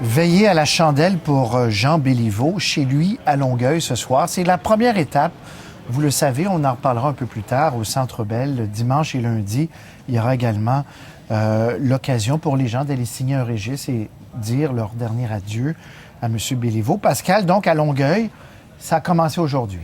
Veiller à la chandelle pour Jean Béliveau, chez lui à Longueuil ce soir. C'est la première étape. Vous le savez, on en reparlera un peu plus tard au Centre Bell. Dimanche et lundi, il y aura également l'occasion pour les gens d'aller signer un registre et dire leur dernier adieu à M. Béliveau. Pascal, donc à Longueuil, ça a commencé aujourd'hui.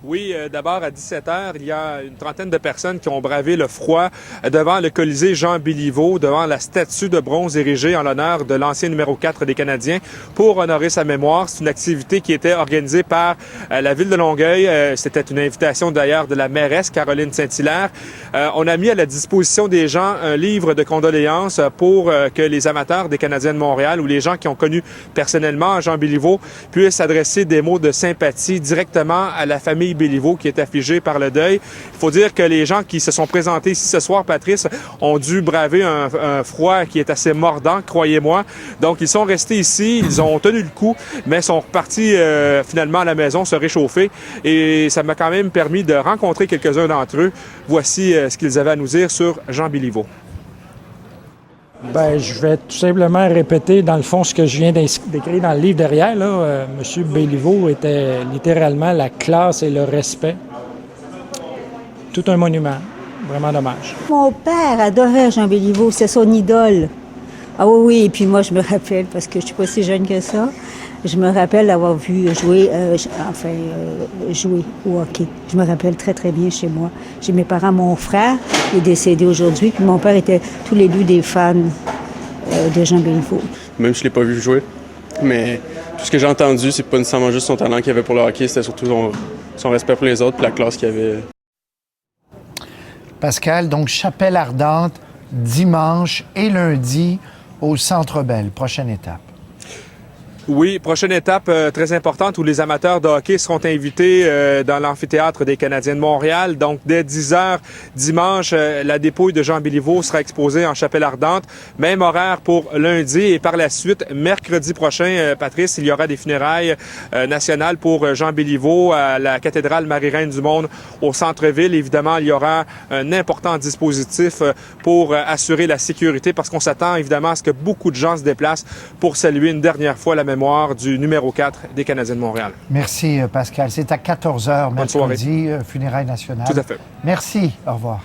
Oui, d'abord à 17h, il y a une trentaine de personnes qui ont bravé le froid devant le Colisée Jean Béliveau, devant la statue de bronze érigée en l'honneur de l'ancien numéro 4 des Canadiens pour honorer sa mémoire. C'est une activité qui était organisée par la ville de Longueuil. C'était une invitation d'ailleurs de la mairesse Caroline Saint-Hilaire. On a mis à la disposition des gens un livre de condoléances pour que les amateurs des Canadiens de Montréal ou les gens qui ont connu personnellement Jean Béliveau puissent adresser des mots de sympathie directement à la famille Béliveau qui est affligé par le deuil. Il faut dire que les gens qui se sont présentés ici ce soir, Patrice, ont dû braver un froid qui est assez mordant, croyez-moi. Donc, ils sont restés ici, ils ont tenu le coup, mais sont repartis finalement à la maison se réchauffer. Et ça m'a quand même permis de rencontrer quelques-uns d'entre eux. Voici ce qu'ils avaient à nous dire sur Jean Béliveau. Bien, je vais tout simplement répéter, dans le fond, ce que je viens d'écrire dans le livre derrière. M. Béliveau était littéralement la classe et le respect. Tout un monument. Vraiment dommage. Mon père adorait Jean Béliveau, c'est son idole. Ah oui, et puis moi, je me rappelle, parce que je ne suis pas si jeune que ça, je me rappelle d'avoir vu jouer au hockey. Je me rappelle très, très bien chez moi. J'ai mes parents, mon frère est décédé aujourd'hui, puis mon père était tous les deux des fans de Jean Béliveau. Même si je ne l'ai pas vu jouer, mais tout ce que j'ai entendu, c'est pas nécessairement juste son talent qu'il avait pour le hockey, c'était surtout son respect pour les autres et la classe qu'il avait. Pascal, donc Chapelle Ardente, dimanche et lundi au Centre Bell. Prochaine étape. Oui, prochaine étape très importante où les amateurs de hockey seront invités dans l'amphithéâtre des Canadiens de Montréal. Donc, dès 10h dimanche, la dépouille de Jean Béliveau sera exposée en Chapelle Ardente. Même horaire pour lundi et par la suite, mercredi prochain, Patrice, il y aura des funérailles nationales pour Jean Béliveau à la cathédrale Marie-Reine du Monde au centre-ville. Évidemment, il y aura un important dispositif pour assurer la sécurité parce qu'on s'attend évidemment à ce que beaucoup de gens se déplacent pour saluer une dernière fois la mémoire du numéro 4 des Canadiens de Montréal. Merci, Pascal. C'est à 14h mercredi, funérailles nationales. Tout à fait. Merci. Au revoir.